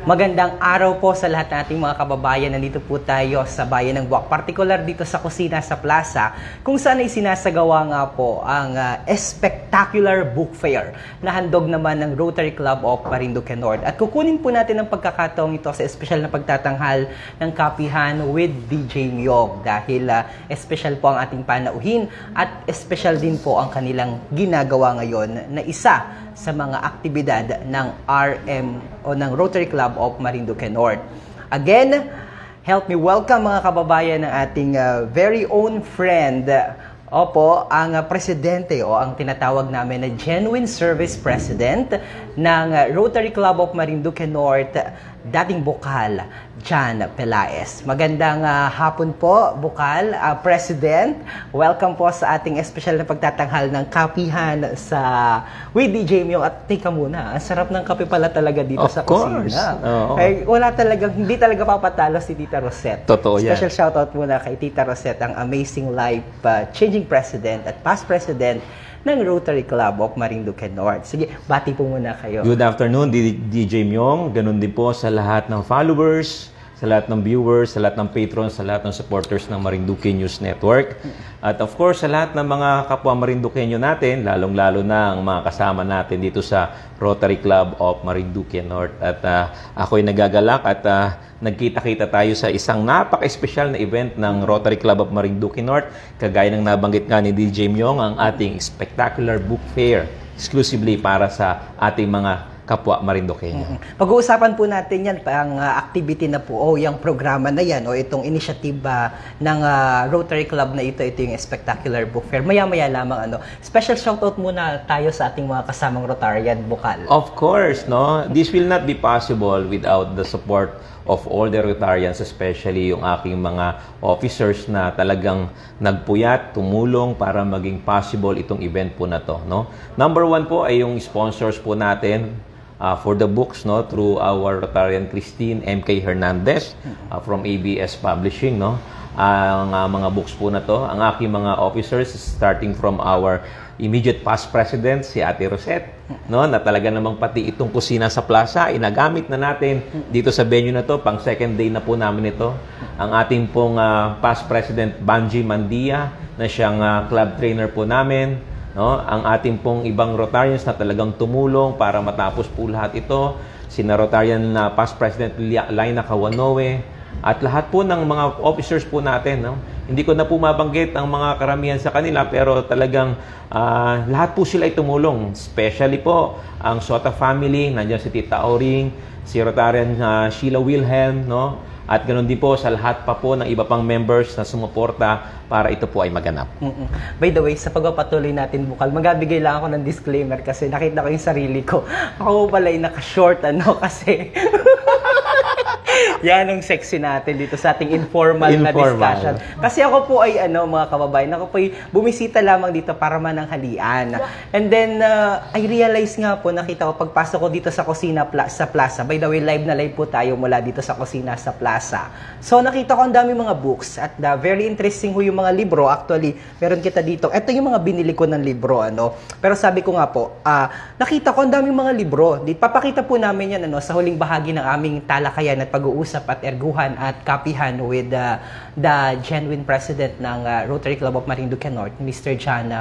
Magandang araw po sa lahat ng ating mga kababayan. Nandito po tayo sa Bayan ng Buwak, particular dito sa kusina sa plaza, kung saan ay sinasagawa nga po ang spectacular book fair na handog naman ng Rotary Club of Marinduque North. At kukunin po natin ang pagkakataong ito sa espesyal na pagtatanghal ng kapihan with DJ Myong dahil espesyal po ang ating panauhin at espesyal din po ang kanilang ginagawa ngayon na isa sa mga aktibidad ng RM o ng Rotary Club of Marinduque North. Again, help me welcome mga kababayan ng ating very own friend. Opo, ang presidente o ang tinatawag namin na Genuine Service President ng Rotary Club of Marinduque North, dating Bukal, John Pelaez. Magandang hapon po, Bukal, President. Welcome po sa ating espesyal na pagtatanghal ng kapihan sa with DJ Myong. At teka muna, ang sarap ng kape pala talaga dito sa kusina. Ay, hindi talaga papatalo si Tita Rosette. Totoo yan. Special shoutout muna kay Tita Rosette, ang amazing life-changing president at past president ng Rotary Club of Marinduque North. Sige, bati po muna kayo. Good afternoon, DJ Myong. Ganun din po sa lahat ng followers, sa lahat ng viewers, sa lahat ng patrons, sa lahat ng supporters ng Marinduque News Network. At of course, sa lahat ng mga kapwa Marinduqueño natin, lalong-lalo na ang mga kasama natin dito sa Rotary Club of Marinduque North. At ako'y nagagalak at nagkita-kita tayo sa isang napaka-espesyal na event ng Rotary Club of Marinduque North. Kagaya ng nabanggit nga ni DJ Myong, ang ating spectacular book fair exclusively para sa ating mga kapwa Marinduqueño. Pag-uusapan po natin yan, ang activity na po o yung programa na yan o itong initiative ng Rotary Club na ito yung spectacular book fair. Maya-maya lamang special shoutout muna tayo sa ating mga kasamang Rotarian, Bukal. Of course, no? This will not be possible without the support of all the Rotarians, especially yung aking mga officers na talagang nagpuyat, tumulong para maging possible itong event po na to, no? Number one po ay yung sponsors po natin for the books, no, through our Rotarian Christine M.K. Hernandez from ABS Publishing, no. Ang mga books po na to, ang aking mga officers starting from our immediate past president, si Ate Rosette, no, na talaga namang pati itong kusina sa plaza, inagamit na natin dito sa venue na to, pang second day na po namin ito. Ang ating pong past president, Banji Mandia, na siyang club trainer po namin, no, ang ating pong ibang Rotarians na talagang tumulong para matapos po lahat ito, sina Rotarian na past president Laina Kawanoe, at lahat po ng mga officers po natin, no? Hindi ko na po mabanggit ang mga karamihan sa kanila, pero talagang lahat po sila ay tumulong. Especially po ang Sota family, nandiyan si Tita Auring, si Rotarian Sheila Wilhelm, no? At ganoon din po sa lahat pa po ng iba pang members na sumuporta para ito po ay maganap. By the way, sa pagpapatuloy natin, Bukal, magbibigay lang ako ng disclaimer kasi nakita ko yung sarili ko. Ako pala yung naka-short, kasi yan ang sexy natin dito sa ating informal na discussion. Kasi ako po ay, mga kababayan, ako po ay bumisita lamang dito para mananghalian. And then, I realize nga po, nakita ko, pagpasok ko dito sa kusina sa plaza, by the way, live na live po tayo mula dito sa kusina sa plaza. So, nakita ko ang dami mga books at very interesting ho yung mga libro. Actually, meron kita dito. Ito yung mga binili ko ng libro, Pero sabi ko nga po, nakita ko ang dami mga libro. Papakita po namin yan, sa huling bahagi ng aming talakayan at pag-uusap at erguhan at kapihan with the genuine president ng Rotary Club of Marinduque North, Mr. John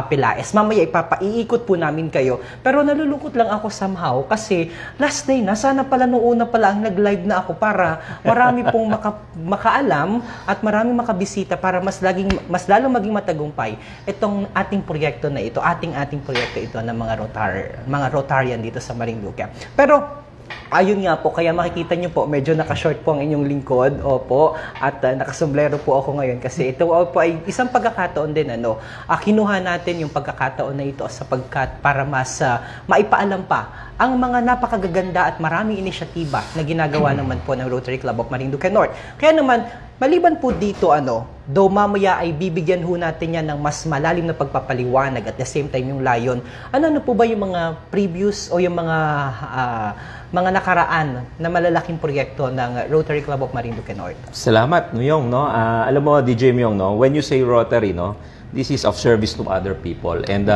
Pelaez. Mamaya iikot po namin kayo. Pero nalulungkot lang ako somehow kasi last day na, sana pala noong una pala ang nag-live na ako para marami pong makaalam at marami makabisita para mas lalong maging matagumpay itong ating proyekto na ito, ating proyekto ito ng mga Rotarian dito sa Marinduque. Pero ayun nga po, kaya makikita nyo po, medyo naka-short po ang inyong lingkod, opo, at nakasombrero po ako ngayon kasi ito po ay isang pagkakataon din, kinuha natin yung pagkakataon na ito sapagkat para mas maipaalam pa ang mga napakagaganda at maraming inisyatiba na ginagawa naman po ng Rotary Club of Marinduque North. Kaya naman, maliban po dito, though mamaya ay bibigyan ho natin yan ng mas malalim na pagpapaliwanag at the same time yung layon, ano po ba yung mga previous o yung mga nakaraan na malalaking proyekto ng Rotary Club of Marinduque North? Salamat, Myong, no? Alam mo, DJ Myong, no? When you say Rotary, no? This is of service to other people. And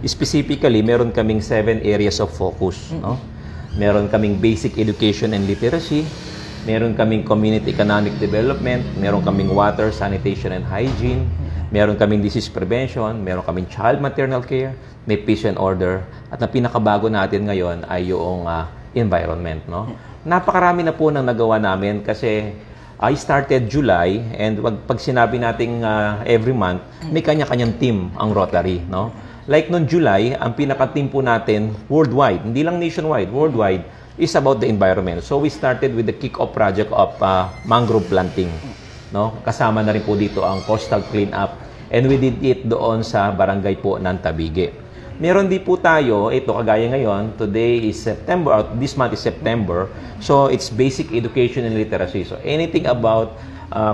specifically, meron kaming 7 areas of focus, no? meron kaming basic education and literacy, meron kaming community economic development, meron kaming water, sanitation and hygiene, meron kaming disease prevention, meron kaming child maternal care, may peace and order, at ang pinakabago natin ngayon ay yung environment, no? Napakarami na po nang nagawa namin kasi I started July, and pag sinabi nating every month, may kanya-kanyang team ang Rotary, no? Like noong July, ang pinaka-team po natin worldwide, hindi lang nationwide, worldwide, is about the environment. So we started with the kick-off project of mangrove planting, no? Kasama na rin po dito ang coastal cleanup, and we did it doon sa barangay po ng Tabige. Meron din po tayo, ito kagaya ngayon, today is September, this month is September, so it's basic education and literacy. So anything about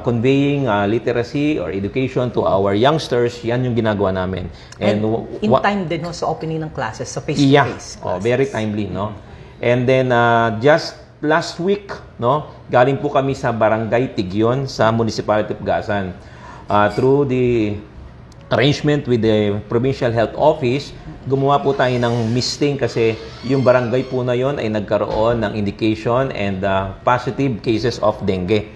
conveying literacy or education to our youngsters, yan yung ginagawa namin. And in time din sa opening ng classes, sa face-to-face classes. Very timely, no? And then just last week, no, galing po kami sa Barangay Tigyon sa Municipality of Gasan. Through the arrangement with the Provincial Health Office, gumawa po tayo ng misting kasi yung barangay po na yon ay nagkaroon ng indication and positive cases of dengue.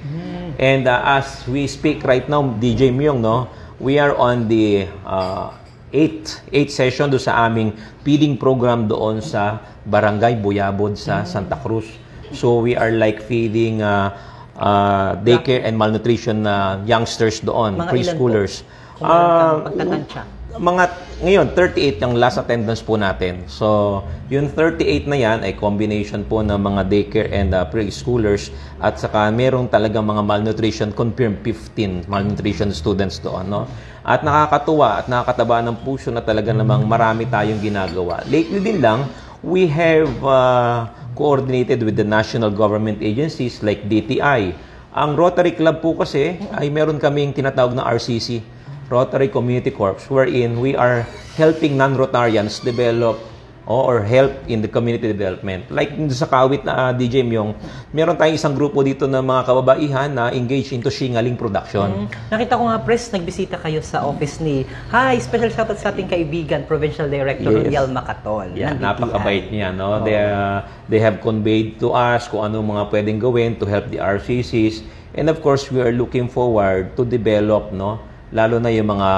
And as we speak right now, DJ Myung, no, we are on the 8th session do sa aming feeding program doon sa Barangay Buyabod sa Santa Cruz. So we are like feeding daycare and malnutrition youngsters doon, preschoolers. Ngayon, 38 yung last attendance po natin. So, yung 38 na yan ay combination po ng mga daycare and preschoolers at saka merong talagang mga malnutrition, confirmed 15 malnutrition students doon, no? At nakakatuwa at nakakataba ng puso na talaga namang marami tayong ginagawa. Lately din lang, we have coordinated with the national government agencies like DTI. Ang Rotary Club po kasi ay meron kaming tinatawag na RCC, Rotary Community Corps, wherein we are helping non-Rotarians develop or help in the community development. Like sa Kawit na DJ Myung, meron tayong isang grupo dito ng mga kababaihan na engaged into shingaling production. Nakita ko nga, Pres, nagbisita kayo sa office ni, special shoutout sa ating kaibigan, Provincial Director Roniel Macatol. Yeah, napakabait niya, no? They have conveyed to us kung ano mga pwedeng gawin to help the RCCs. And of course, we are looking forward to develop, no, lalo na yung mga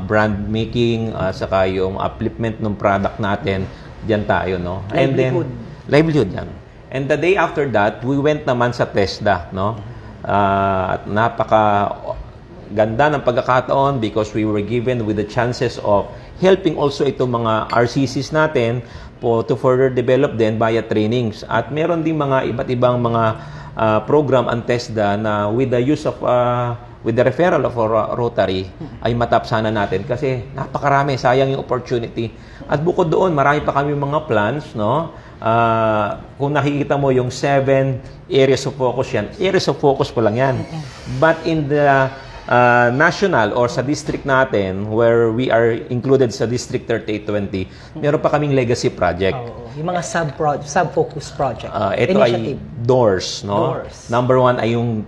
brand making, saka yung upliftment ng product natin, diyan tayo, no? And then, livelihood yan. And the day after that, we went naman sa TESDA, no? At napaka ganda ng pagkakataon because we were given with the chances of helping also itong mga RCCs natin to further develop them via trainings. At meron din mga iba't ibang mga program ang TESDA na with the use of with the referral of Rotary ay matapsanan natin kasi napakarami, sayang yung opportunity. At bukod doon, marami pa kami mga plans, no? Kung nakikita mo yung 7 areas of focus yan, areas of focus pa lang yan. But in the national or sa district natin, where we are included sa District 3820, meron pa kaming legacy project. Yung mga sub-focus project. Ito ay doors, no? Doors. Number 1 ay yung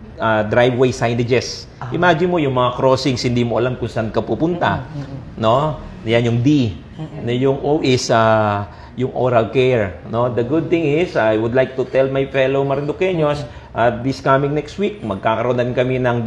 driveway signages. Imagine mo yung mga crossings, hindi mo alam kung saan ka pupunta, no? Yan yung D. Yung O is yung oral care, no? The good thing is, I would like to tell my fellow Marinduqueños, this coming next week, magkakaroon din kami ng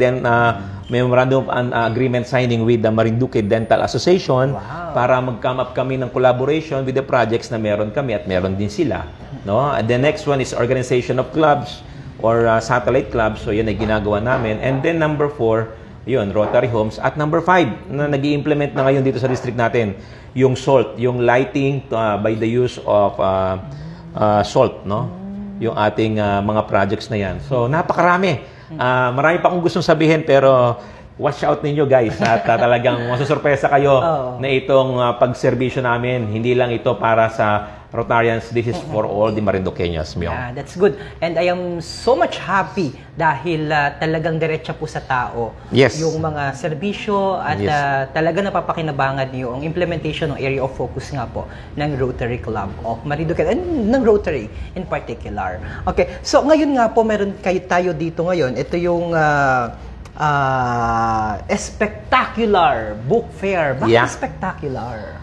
memorandum of agreement signing with the Marinduque Dental Association para mag-come up kami ng collaboration with the projects na meron kami at meron din sila, no? And the next one is organization of clubs or satellite clubs. So yan ay ginagawa namin. And then number 4, yun, Rotary Homes. At number 5 na nag-i-implement na ngayon dito sa district natin, yung SALT, yung lighting by the use of SALT, no? Yung ating mga projects na yan. So napakarami. Marami pa akong gustong sabihin pero watch out ninyo guys at talagang masusurpresa kayo na itong pagserbisyo namin. Hindi lang ito para sa Rotarians, this is for all the Marinduqueños. Yeah, that's good. And I am so much happy dahil talagang diretsa po sa tao yung mga serbisyo at talaga napapakinabangan niyo ang implementation ng area of focus nga po ng Rotary Club of Marinduque and ng Rotary in particular. Okay, so ngayon nga po meron tayo dito ngayon. Ito yung spectacular book fair. Bakit spectacular?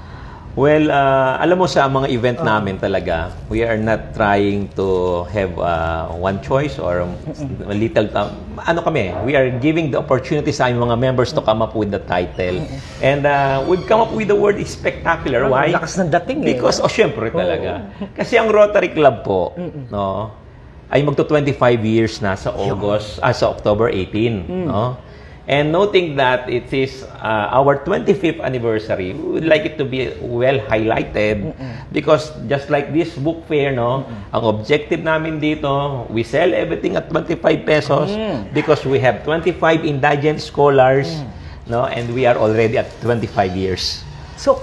Well, alam mo sa mga event namin talaga, we are not trying to have one choice or a little, ano kami, we are giving the opportunity sa aming mga members to come up with the title. And we've come up with the word spectacular. Why? Lakas ng dating Because, syempre talaga. Kasi ang Rotary Club po, no, ay magto 25 years na sa sa October 18, no? And noting that it is our 25th anniversary, we would like it to be well highlighted because just like this book fair, no, ang objective namin dito, we sell everything at 25 pesos because we have 25 indigent scholars, no, and we are already at 25 years. So,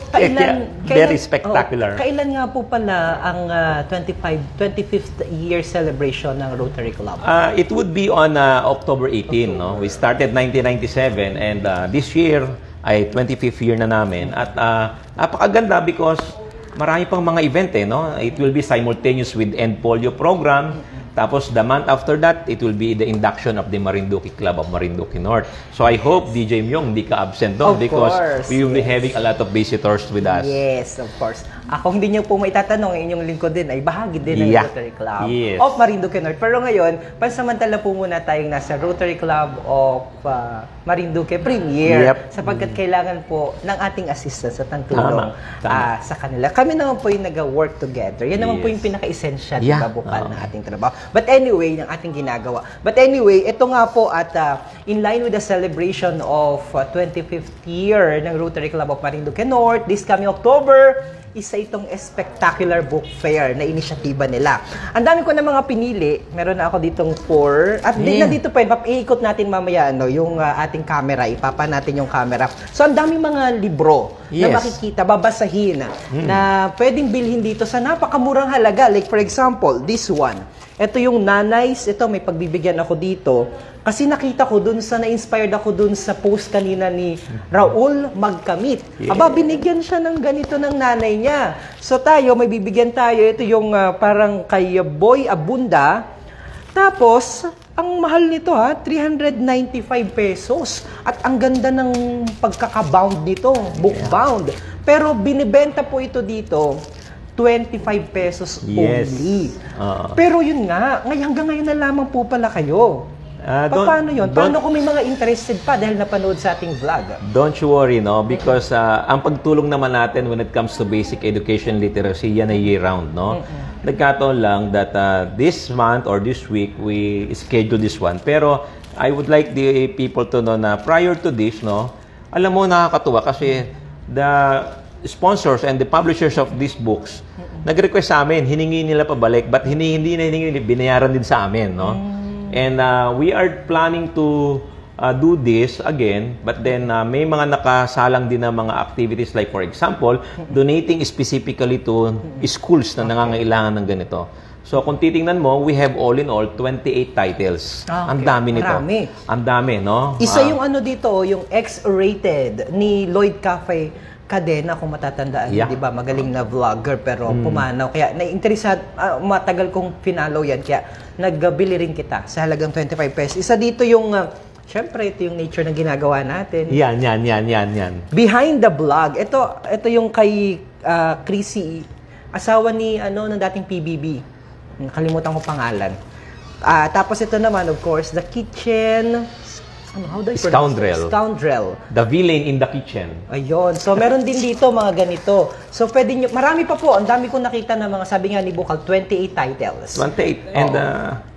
very spectacular. Kailan nga po pala ang 25th year celebration ng Rotary Club? It would be on October 18. No? We started 1997 and this year ay 25th year na namin. At napakaganda because marami pang mga event. No? It will be simultaneous with End Polio program. Tapos, the month after that, it will be the induction of the Marinduque Club of Marinduque North. So, I hope, DJ Myong, hindi ka absent doon because we will be having a lot of visitors with us. Yes, of course. Kung hindi niyo po maitatanong, inyong lingkod din ay bahagi din ng Rotary Club of Marinduque North. Pero ngayon, pansamantala po muna tayong nasa Rotary Club of Marinduque Premier sapagkat kailangan po ng ating assistance at ng tulong sa kanila. Kami naman po yung nag-work together. Yan naman po yung pinaka-essential bukal ng ating trabaho. But anyway, ng ating ginagawa. But anyway, ito nga po at in line with the celebration of 25th year ng Rotary Club of Marinduque North, this coming October, isa itong spectacular book fair na inisyatiba nila. Ang dami ko na mga pinili. Meron na ako ditong 4. At nandito pa, iikot natin mamaya yung ating camera. Ipapa natin yung camera. So, ang dami mga libro na makikita, babasahin na pwedeng bilhin dito sa napakamurang halaga. Like for example, this one. Ito yung Nanays. Ito, may pagbibigyan ako dito. Kasi nakita ko dun sa, na-inspired ako dun sa post kanina ni Raul Magkamit. Aba, binigyan siya ng ganito ng nanay niya. So tayo, may bibigyan tayo. Ito yung parang kay Boy Abunda. Tapos, ang mahal nito 395 pesos. At ang ganda ng pagkaka-bound nito, book bound. Pero binibenta po ito dito 25 pesos only. Pero yun nga, hanggang ngayon na lamang po pala kayo. Paano yun? Paano kung may mga interested pa dahil napanood sa ating vlog? Don't you worry, no? Because ang pagtulong naman natin when it comes to basic education literacy, yan ay year-round, no? Nagkataon lang that this month or this week, we schedule this one. Pero I would like the people to know na prior to this, no? Alam mo, nakakatuwa kasi the sponsors and the publishers of these books nag-request sa amin, hiningi nila pabalik, but hindi na hiningi, binayaran din sa amin, no? And we are planning to do this again, but then may mga nakasalang din na mga activities like for example, donating specifically to schools na nangangailangan ng ganito. So kung titingnan mo, we have all in all 28 titles. Ang dami nito. Ang dami, no? Isa yung ano dito, yung X-rated ni Lloyd Cafe Cadena, kung matatandaan, di ba? Magaling na vlogger pero pumanaw. Kaya na-interesad, matagal kong finalo yan. Kaya nagbili rin kita sa halagang 25 pesos. Isa dito yung, syempre, ito yung nature ng ginagawa natin. Yan. Behind the Blog. Ito yung kay Chrissy, asawa ni, ng dating PBB. Nakalimutan ko pangalan. Tapos ito naman, of course, The Kitchen. How do I pronounce it? Scoundrel. The villain in the kitchen. Ayun. So, meron din dito mga ganito. So, pwede nyo, marami pa po. Ang dami kong nakita na mga, sabi nga ni Bukal, 28 titles. 28. And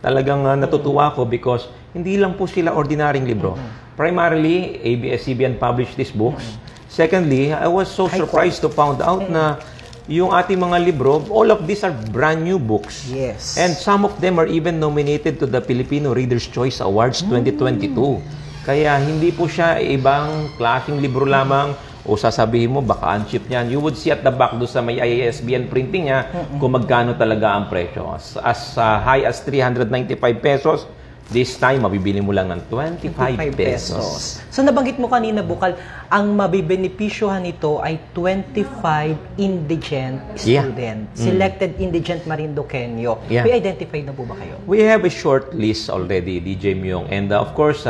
talagang natutuwa ko because hindi lang po sila ordinaryong libro. Primarily, ABS-CBN published these books. Secondly, I was so surprised to find out na yung ating mga libro, all of these are brand new books. Yes. And some of them are even nominated to the Filipino Reader's Choice Awards 2022. Kaya hindi po siya ibang klaseng libro lamang o sasabihin mo, baka uncheap niyan. You would see at the back do sa may IASBN printing niya kung magkano talaga ang presyo. As high as 395 pesos This time, mabibili mo lang ng 25 pesos. So, nabanggit mo kanina, Bukal, ang mabibenepisyohan nito ay 25 indigent student. Selected indigent Marinduqueño. May identify na po ba kayo? We have a short list already, DJ Myung. And of course,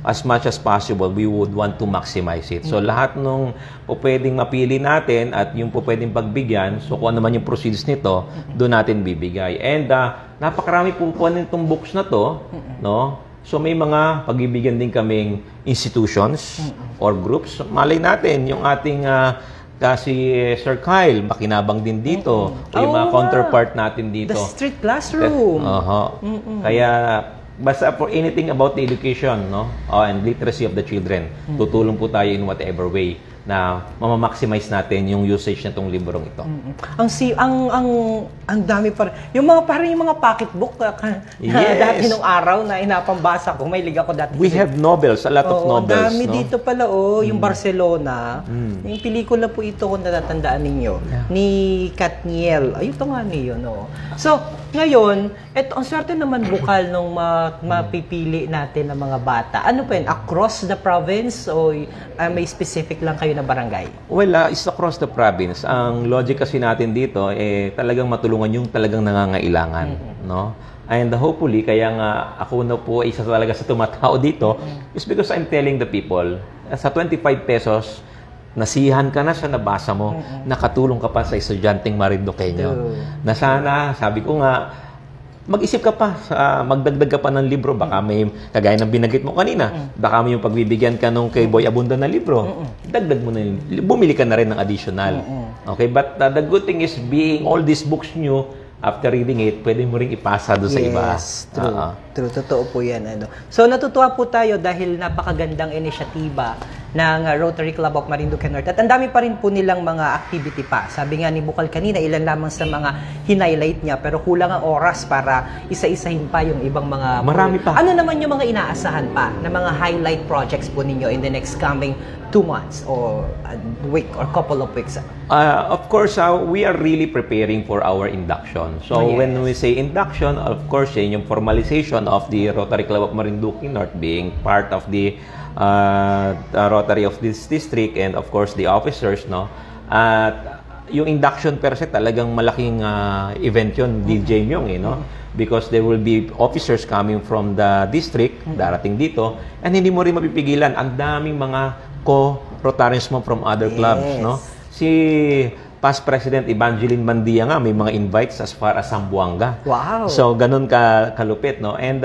as much as possible, we would want to maximize it. So, lahat nung po pwedeng mapili natin at yung po pwedeng pagbigyan, so kung ano naman yung proceeds nito, doon natin bibigay. And napakarami po nitong books na to, no? So may mga pagbibigyan din kaming institutions or groups. Malay natin, yung ating si Sir Kyle, makinabang din dito. O yung mga counterpart natin dito. The street classroom. Kaya basta for anything about the education, no? And literacy of the children, tutulong po tayo in whatever way na mama-maximize natin yung usage na itong librong ito. Ang dami pa rin. Yung mga parang yung mga pocketbook dati nung araw na inapambasa ko, may liga ko dati. We have novels, a lot of novels. Ang dami dito pala, yung Barcelona. Yung pelikula po ito kung natatandaan ninyo. Ni Katniel. Ay, ito nga niyo, no? So, ngayon, ang swerte naman, Bukal, nung mapipili natin ng mga bata. Ano pa yun? Across the province o may specific lang kayo na barangay? Well, it's across the province. Ang logic kasi natin dito, talagang matulungan yung talagang nangangailangan. No? And hopefully, kaya nga ako na po isa talaga sa tumatao dito, is because I'm telling the people, sa 25 pesos, nasihan ka na sa nabasa mo, nakatulong ka pa sa estudyanteng Marinduqueño. Na sana, sabi ko nga, mag-isip ka pa, magdagdag ka pa ng libro, baka may, kagaya ng binagit mo kanina, baka may yung pagbibigyan ka nung kay Boy Abunda na libro, dagdag mo na yun, bumili ka na rin ng additional. Okay, but the good thing is, being all these books new, after reading it, pwede mo rin ipasa doon sa iba. Yes, true. Totoo po yan. So, natutuwa po tayo dahil napakagandang inisyatiba ng Rotary Club of Marinduque Norte. At ang dami pa rin po nilang mga activity pa. Sabi nga ni Bukal kanina, ilan lamang sa mga hinighlight niya, pero kulang ang oras para isa-isahin pa yung ibang mga... Marami pa. Ano naman yung mga inaasahan pa na mga highlight projects po ninyo in the next coming 2 months or a week or couple of weeks? Of course, we are really preparing for our induction. So, when we say induction, of course, yun yung formalization of the Rotary Club of Marinduque North being part of the Rotary of this district and of course the officers, no? At yung induction per se talagang malaking event yun, DJ Myung, no? Because there will be officers coming from the district, darating dito, and hindi mo rin mapipigilan. Ang daming mga co-Rotarians mo from other clubs, no? Si past President Evangeline Mandia nga, may mga invites as far as Zamboanga. Wow! So, ganun kalupit, no? And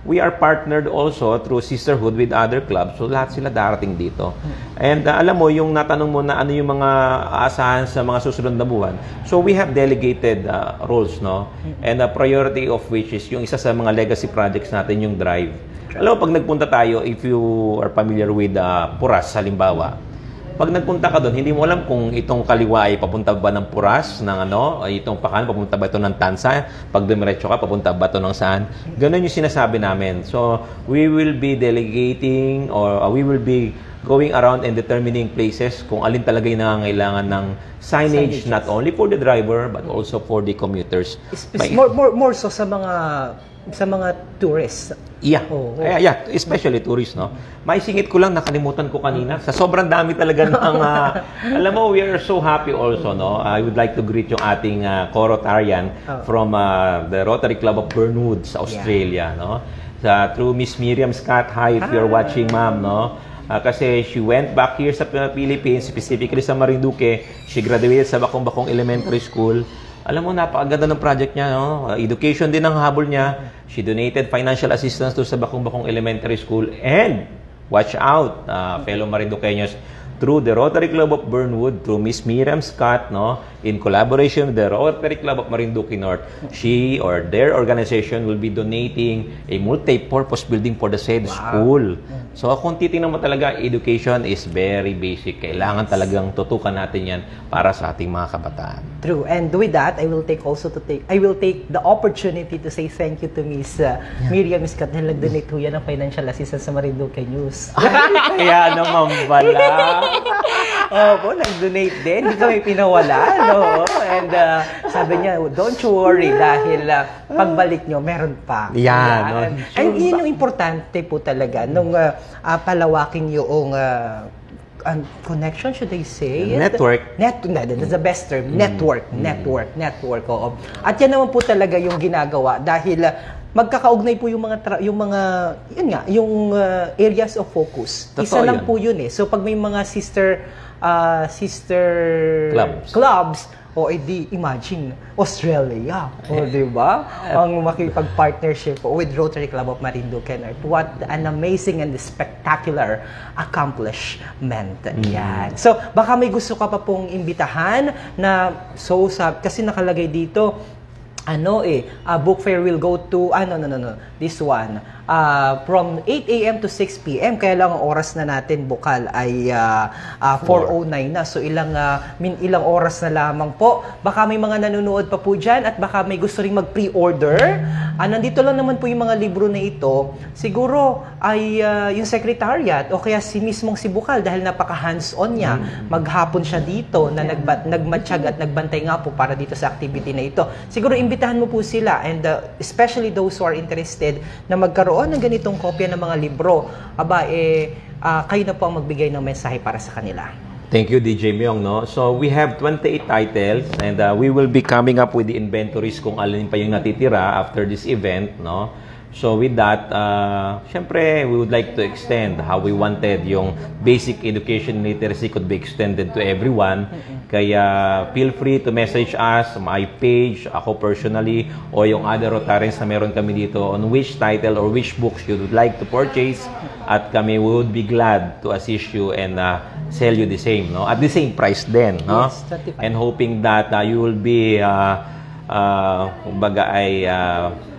we are partnered also through sisterhood with other clubs. So, lahat sila darating dito. And alam mo, yung natanong mo na ano yung mga aasahan sa mga susunod na buwan. So, we have delegated roles, no? And the priority of which is yung isa sa mga legacy projects natin, yung drive. Alam mo, pag nagpunta tayo, if you are familiar with Puras, halimbawa, pag nagpunta ka doon, hindi mo alam kung itong kaliwa ay papunta ba ng Puras, ng itong pakan, papunta ba ito ng Tansa, pag dumiretso ka, papunta ba ito ng saan. Ganun yung sinasabi namin. So, we will be delegating or we will be going around and determining places kung alin talaga yung nangangailangan ng signage, not only for the driver, but also for the commuters. More so sa mga tourists. Yeah. Yeah, especially tourists, no? May singit ko lang, nakalimutan ko kanina. Sa sobrang dami talaga ng alam mo, we are so happy also, no? I would like to greet yung ating co-Rotarian from the Rotary Club of Burnwood sa Australia, no? Through Miss Miriam Scott. Hi, if you're watching, ma'am, no? Kasi she went back here sa Philippines, specifically sa Marinduque. She graduated sa Bakong-Bakong Elementary School. Alam mo, napakaganda ng project niya, no? Education din ang habol niya. She donated financial assistance to sa Bakong-Bakong Elementary School. And, watch out, fellow Marinduqueños, through the Rotary Club of Burnwood, through Miss Miriam Scott, no, in collaboration with the Rotary Club of Marinduque North, she or their organization will be donating a multi-purpose building for the said school. So, kung titingnan mo talaga, education is very basic. Kailangan talagang tutukan natin yan para sa ating mga kabataan. True. And with that, I will take the opportunity to say thank you to Miss Miriam Scott na nag-donate ho yan ng financial assistance sa Marinduque News. Kaya naman pala. Opo, nag-donate din. Hindi kami pinawala. No? And sabi niya, don't you worry dahil pagbalik nyo, meron pa. Yan. No? And yun yung importante po talaga nung palawakin yung connection, should I say? Network. That's the best term. Network. Oo. At yan naman po talaga yung ginagawa dahil magkakaugnay po yung areas of focus. Totoo Isa lang yun. po yun eh. So pag may mga sister clubs, o edi imagine Australia, di ba? Ang makipag-partnership with Rotary Club of Marinduque North. What an amazing and spectacular accomplishment. Yan. So baka may gusto ka pa pong imbitahan na kasi nakalagay dito book fair will go to this one from 8 a.m. to 6 p.m. Kaya lang ang oras na natin bukal ay 4:09 na. So ilang oras na lamang po. Baka may mga nanonood pa po diyan at baka may gusto ring mag-pre-order. Nandito lang naman po yung mga libro na ito. Siguro ay yung secretariat o kaya mismong si Bukal dahil napaka hands-on niya. Maghapon siya dito na nagmatsyag at nagbantay nga po para dito sa activity na ito. Siguro imbitahan mo po sila and especially those who are interested na magkaroon ng ganitong kopya ng mga libro. Kayo na po ang magbigay ng mensahe para sa kanila. Thank you, DJ Myong. No? So, we have 28 titles and we will be coming up with the inventories kung alin pa yung natitira after this event. No? So, with that, syempre, we would like to extend how we wanted yung basic education literacy could be extended to everyone. Kaya, feel free to message us, my page, ako personally, o yung other Rotarians na meron kami dito on which title or which books you would like to purchase. At kami would be glad to assist you and sell you the same, no? At the same price din, no? Yes, 25. And hoping that you will be, kumbaga ay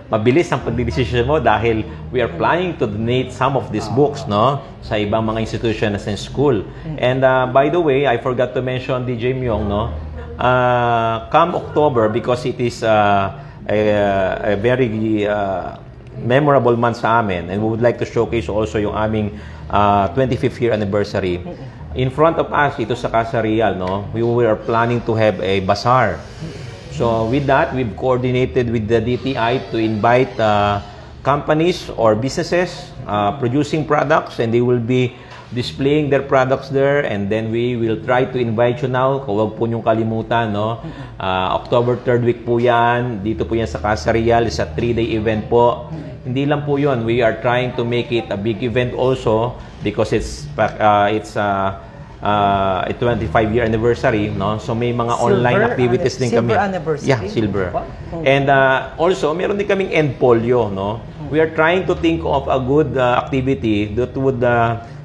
mabilis ang pagdidesisyon mo dahil we are planning to donate some of these books, no? Sa ibang mga institution as in school. And by the way, I forgot to mention DJ Myong, no? Come October, because it is a very memorable month sa amin, and we would like to showcase also yung aming 25th year anniversary. In front of us, ito sa Casa Real, no? We are planning to have a bazaar. So with that, we've coordinated with the DTI to invite companies or businesses producing products, and they will be displaying their products there, and then we will try to invite you now. Huwag po niyong kalimutan, no? October 3rd week po yan. Dito po yan sa Casa Real. It's a 3-day event po. Hindi lang po yun. We are trying to make it a big event also because it's a 25-year anniversary, no? So may mga online activities din kami. Silver anniversary. Yeah, silver. And also, meron din kaming end polio, no? We are trying to think of a good activity that would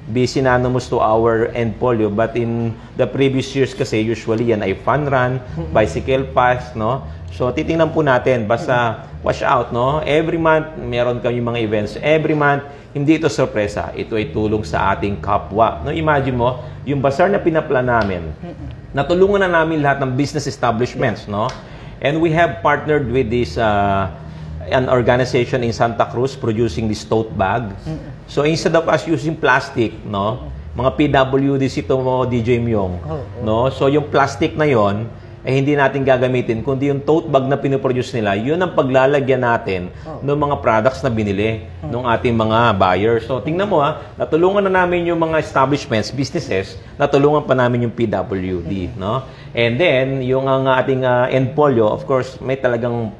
be synonymous to our end polio. But in the previous years kasi, usually yan ay fun run, bicycle pass, no? So titingnan po natin, basta watch out, no? Every month, meron kami mga events. Every month, hindi ito sorpresa. Ito ay tulong sa ating kapwa. No, imagine mo, yung bazaar na pinaplan namin, natulungan na namin lahat ng business establishments, no? And we have partnered with this an organization in Santa Cruz producing this tote bag. So instead of us using plastic, no? Mga PWDs ito mo, DJ Myong, no? So yung plastic na yon hindi natin gagamitin, kundi yung tote bag na pinoproduce nila, yun ang paglalagyan natin ng mga products na binili ng ating mga buyers. So, tingnan mo natulungan na namin yung mga establishments, businesses, natulungan pa namin yung PWD, no? And then, yung ang ating end polio, of course, may talagang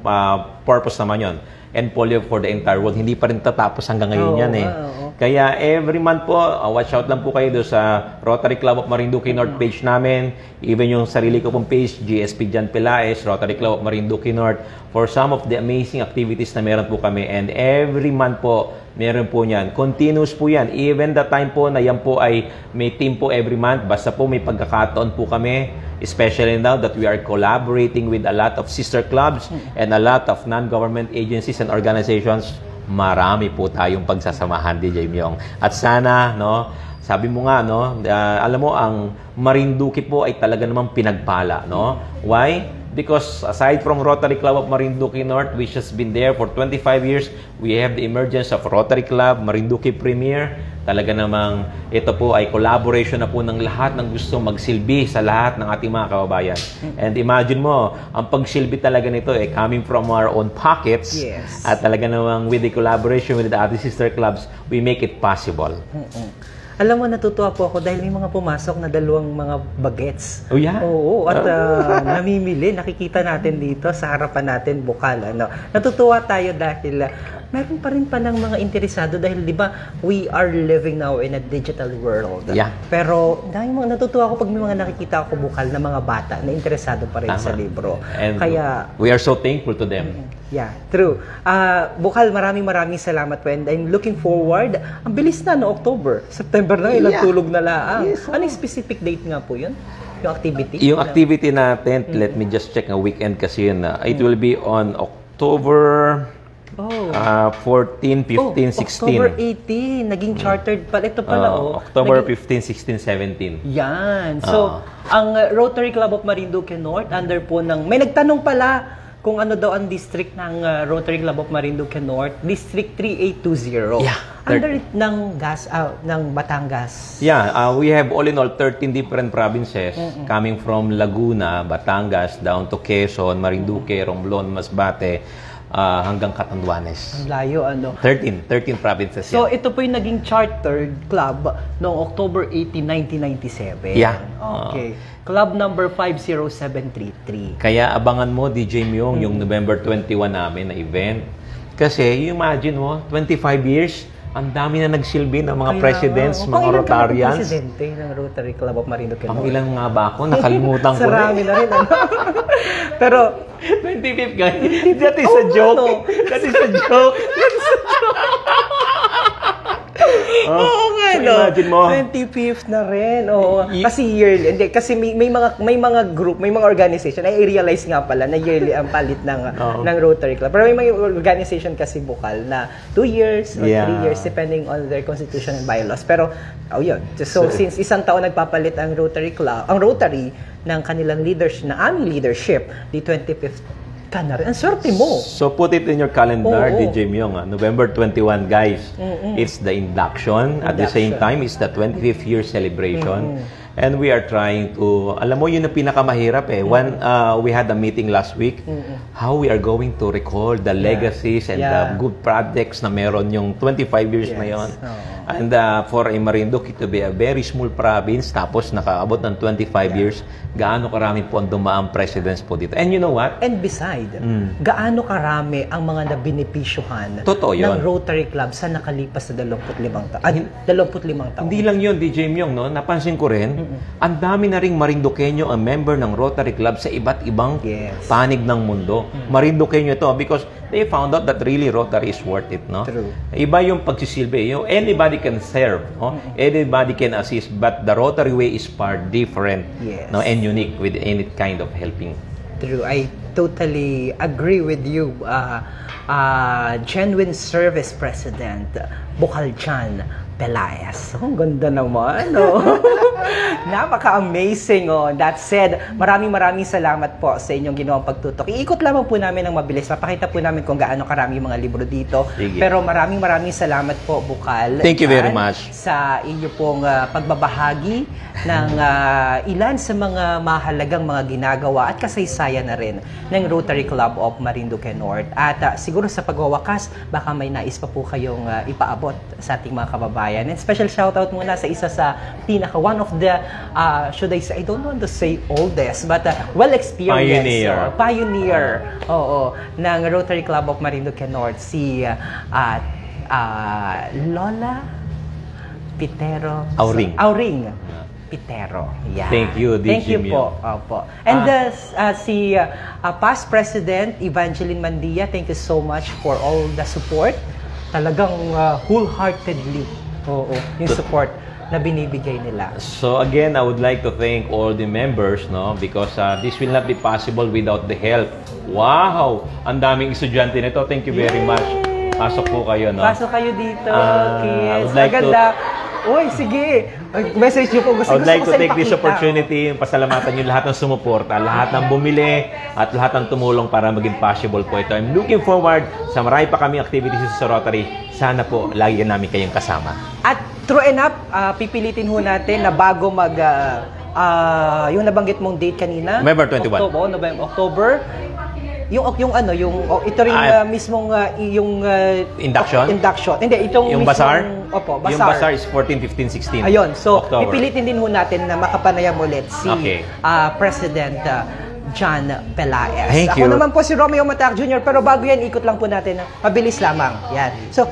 purpose naman yun. End polio for the entire world. Hindi pa rin tatapos hanggang ngayon yan eh. Kaya every month po, watch out lang po kayo doon sa Rotary Club of Marinduque North page namin. Even yung sarili ko pong page, GSP Jan Pelaez, Rotary Club of Marinduque North, for some of the amazing activities na meron po kami. And every month po, meron po yan. Continuous po yan. Even the time po na yan po ay may team po every month. Basta po may pagkakataon po kami. Especially now that we are collaborating with a lot of sister clubs and a lot of non-government agencies and organizations. Marami po tayong pagsasamahan, DJ Myong. At sana, no, sabi mo nga, no, alam mo, ang Marinduque po ay talaga namang pinagpala, no? Why? Because aside from Rotary Club of Marinduque North, which has been there for 25 years, we have the emergence of Rotary Club Marinduque Premier. Talaga namang ito po ay collaboration na po ng lahat ng gusto magsilbi sa lahat ng ating mga kababayan. And imagine mo, ang pagsilbi talaga nito ay coming from our own pockets. Yes. At talaga namang with the collaboration with the other sister clubs, we make it possible. Alam mo, natutuwa po ako dahil may mga pumasok na dalawang mga bagets. Oh, yeah? Oo, at namimili. Nakikita natin dito sa harapan natin, bukal. Ano. Natutuwa tayo dahil meron pa rin ng mga interesado dahil, di ba, we are living now in a digital world. Yeah. Pero dahil natutuwa ako pag may mga nakikita ako bukal na mga bata na interesado pa rin sa libro. And kaya we are so thankful to them. Yeah, true. Bukal, maraming maraming salamat po and I'm looking forward. Ang bilis na, no? October. September na, ilang tulog na laang. Yes, Anong specific date nga po yun? Yung activity? Yung activity natin, let me just check, a weekend kasi yun. It will be on October 14, 15, 16. October 18. Naging chartered pala. Ito pala, October 15, 16, 17. Yan. So, ang Rotary Club of Marinduque North, under po ng... May nagtanong pala kung ano daw ang district ng Rotary Club of Marinduque North, District 3820. Yeah. Under it ng Batangas. Yeah, we have all in all 13 different provinces coming from Laguna, Batangas, down to Quezon, Marinduque, Romblon, Masbate, hanggang Catanduanes. Ang layo, ano? 13 provinces. So, yan. ito po yung naging chartered club noong October 18, 1997. Yeah. Okay. Club number 50733. Kaya abangan mo, DJ Myong, yung November 21 namin na event. Kasi, imagine mo, 25 years, ang dami na nagsilbi ng mga presidents, mga Rotarians. Presidente ng Rotary Club of Marinduque North. Ang ilan nga ba ako? Nakalimutan ko na. Sarami na rin, ano? Pero, 25th guy. That is a joke. No. That is a joke. Oo nga, no? Imagine mo. 25th na rin. Oo. Kasi yearly. Hindi, kasi may mga group, may mga organization. I realize nga pala na yearly ang palit ng Rotary Club. Pero may mga organization kasi bukal na 2 years or 3 years depending on their constitution and bylaws. Pero, yun. So, since isang taon nagpapalit ang Rotary Club, ang Rotary ng kanilang leadership, na aming leadership, the 25th ka na rin. Ang swerte mo. So put it in your calendar, DJ Myong. November 21, guys. It's the induction. At the same time, it's the 25th year celebration. And we are trying to, alam mo, yun ang pinakamahirap eh. When we had a meeting last week, how we are going to recall the legacies and the good projects na meron yung 25 years na yun. And for a Marinduque to be a very small province, tapos nakaabot ng 25 years, gaano karami po ang dumaang presidents po dito. And you know what? And beside, gaano karami ang mga nabenepisyohan ng Rotary Club sa nakalipas na 25 taon. Hindi lang yun, DJ Myong, no? Napansin ko rin, ang dami na ring Marinduqueño ang member ng Rotary Club sa iba't ibang panig ng mundo. Marinduqueño ito because they found out that really Rotary is worth it, no? True. Iba yung pagsisilbi. Anybody can serve, no? Anybody can assist, but the Rotary way is far different, no? And unique with any kind of helping. True. I totally agree with you. Genuine Service President Bukalchan Pelaez. Ang ganda naman, no? Napaka-amazing, oh. That said, maraming salamat po sa inyong ginawang pagtutok. Iikot lamang po namin ng mabilis. Papakita po namin kung gaano karami mga libro dito. Sige. Pero maraming salamat po, Bukal. Thank you very much. Sa inyo pong pagbabahagi ng ilan sa mga mahalagang mga ginagawa at kasaysayan na rin ng Rotary Club of Marinduque North. At siguro sa pagwawakas, baka may nais pa po kayong ipaabot sa ating mga kababayan. And special shoutout muna sa isa sa one of the, should I say, I don't want to say oldest, but well-experienced. Pioneer. Oo, ng Rotary Club of Marinduque North, si Lola Pitero. Auring Pitero. Yeah. Thank you, DJ Thank you po. Opo. And si past President Evangeline Mandia, thank you so much for all the support. Talagang wholeheartedly, yung support na binibigay nila. So again, I would like to thank all the members, no, because this will not be possible without the help. Wow! Ang daming estudyante nito. Thank you very much. Pasok po kayo, no? Pasok kayo dito, kids. I would like Uy, sige. Message nyo po. I would like to ko take this ipakita. opportunity, pasalamatan nyo lahat ng sumuporta, lahat ng bumili, at lahat ng tumulong para maging possible po ito. I'm looking forward sa marami pa kami activities sa Rotary. Sana po, lagi namin kayong kasama. At true enough, pipilitin ho natin na bago yung nabanggit mong date kanina. November 21. October. Ito rin mismong Induction? Induction. Hindi, itong Yung mismong, bazaar? Opo, bazaar. Yung bazaar is 14, 15, 16. Ayun, so October. pipilitin din ho natin na makapanayam ulit si Okay. President John Pelaez. Thank Ako you. naman po si Romeo Matac Jr. Pero bago yan, ikot lang po natin. Mabilis lamang. Yan. So,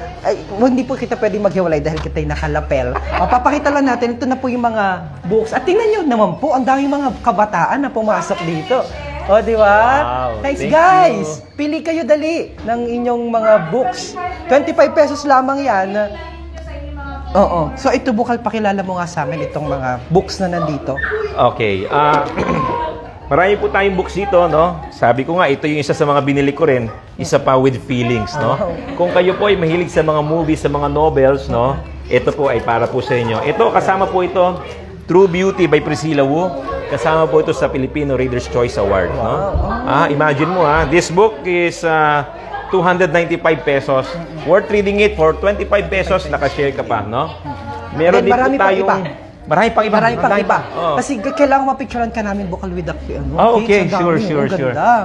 hindi po kita pwedeng maghiwalay dahil kita'y nakalapel. Papakita lang natin, ito na po yung mga books. At tingnan nyo naman po, ang daming mga kabataan na pumasok dito. O, di ba? Wow, Thanks, thank guys! Pili kayo dali ng inyong mga books. 25 pesos lamang yan. Oo. So, ito, Bukal, pakilala mo nga sa amin itong mga books na nandito. Okay. Marami po tayong books dito, no? Sabi ko nga, ito yung isa sa mga binili ko rin. Isa pa with feelings, no? Kung kayo po ay mahilig sa mga movies, sa mga novels, no? Ito po ay para po sa inyo. Ito, kasama po ito, True Beauty by Priscilla Wu. Kasama po ito sa Filipino Reader's Choice Award, no? Imagine mo, this book is 295 pesos. Worth reading it for 25 pesos, nakashare ka pa, no? Meron din po tayong... Marami pang iba. Oh. Kasi kailangan mapicturean ka namin, Bukal, with the okay, sure.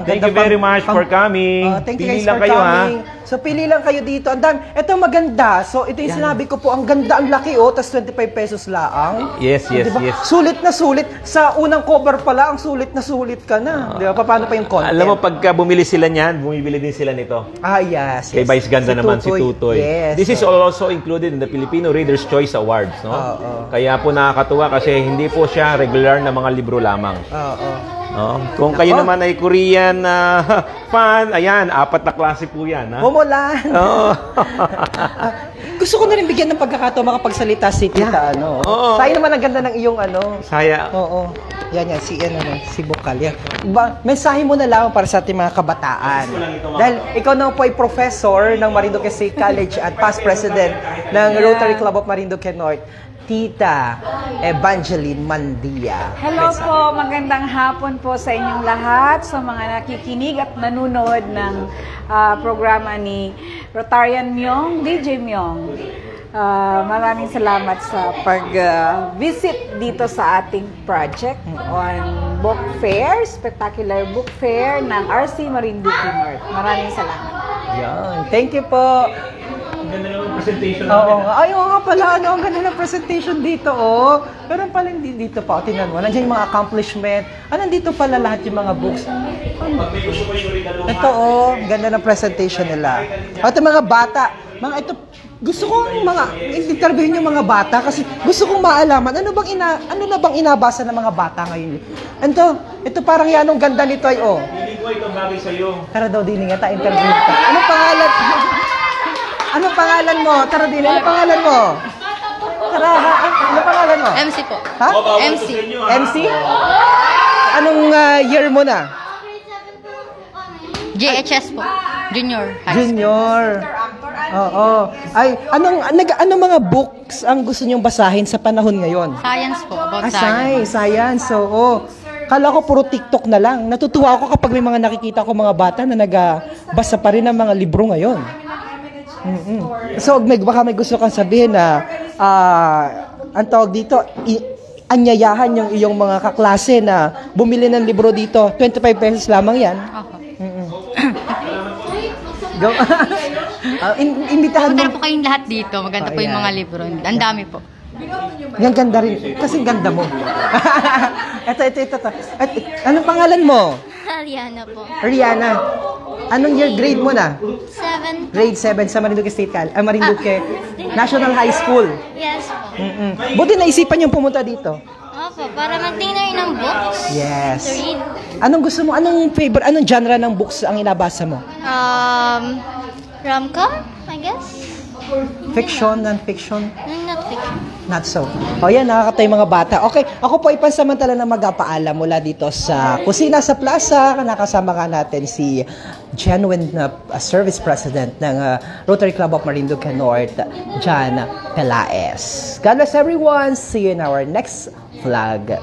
Thank you very much for coming. Thank you Pili guys lang for kayo, coming. So, pili lang kayo dito. Ang dami. Ito maganda. So, ito yung sinabi ko po. Ang ganda, ang laki, tas 25 pesos laang. Yes. Sulit na sulit. Sa unang cover pala, ang sulit na sulit ka na. Di ba? Paano pa yung content? Alam mo, pagka bumili sila niyan, bumibili din sila nito. Yes. Kay Vice Ganda naman, si Tutoy. Yes. This is also included in the Filipino Reader's Choice Awards, no? Kaya po nakakatuwa kasi hindi po siya regular na mga libro lamang. No? Kung kayo naman ay Korean fan, ayan, 4 na klase po yan. Ha? Momolan. Gusto ko na rin bigyan ng pagkakataon makapagsalita si Tita, Saya naman ang ganda ng iyong Saya. Oo. Yan, si Bukal. Yan. Mensahe mo na lang para sa ating mga kabataan. Dahil ikaw na po ay professor ng Marinduque State College at past president ng Rotary Club of Marinduque North. Tita Evangeline Mandia. Hello po, magandang hapon po sa inyong lahat, sa mga nakikinig at nanonood ng programa ni Rotarian Myong, DJ Myong. Maraming salamat sa pag-visit dito sa ating project on book fair, spectacular book fair ng RC Marinduque North. Maraming salamat. Yan. Thank you po. Ang ganda naman presentation Ay, oo nga pala. Ang ganda ng presentation dito, Pero pala hindi dito pa. Tingnan mo. Nandiyan yung mga accomplishment. Nandito pala lahat yung mga books. Ito, ganda ng presentation nila. Ito mga bata. Ito, gusto kong interviewin yung mga bata kasi gusto kong maalaman ano na bang inabasa ng mga bata ngayon. Ito parang yan, ang ganda nito ay, Hindi ko itong bagay sa'yo. Tara daw din nga, interview ka. Anong pangalan? Anong pangalan mo? Tara din, anong pangalan mo? Tara, anong pangalan mo? MC po. Ha? MC. MC? Anong year mo na? JHS po. Junior high school. Junior. Oo. Ay, anong mga books ang gusto niyong basahin sa panahon ngayon? Science po. About science. Science. Oo. Kala ko puro TikTok na lang. Natutuwa ako kapag may mga nakikita ko mga bata na nagbasa pa rin ng mga libro ngayon. So, baka may gusto kang sabihin na ang tawag dito, anyayahan yung iyong mga kaklase na bumili ng libro dito. 25 pesos lamang yan. Go. Imbitahan mo. Punta po kayong lahat dito. Maganda po yung mga libro. Ang dami po. Yung ganda rin. Kasi ganda mo. Ito. Anong pangalan mo? Ariana po. Rihanna. Anong year grade mo na? 7. Grade 7 sa Marinduque State Marinduque National High School. Yes po. Buti naisipan yung pumunta dito. Opo, para magtingnan ng books. Yes. To read. Anong gusto mo? Anong favorite? Anong genre ng books ang inabasa mo? Rom-com, I guess. Fiction, non-fiction? Not fiction. Not so. O yan, nakakatay mga bata. Okay, ako po ipansamantala na magpapaalam mula dito sa Kusina sa Plaza. Nakasama nga natin si genuine na service president ng Rotary Club of Marinduque North, John Pelaez. God bless everyone. See you in our next vlog.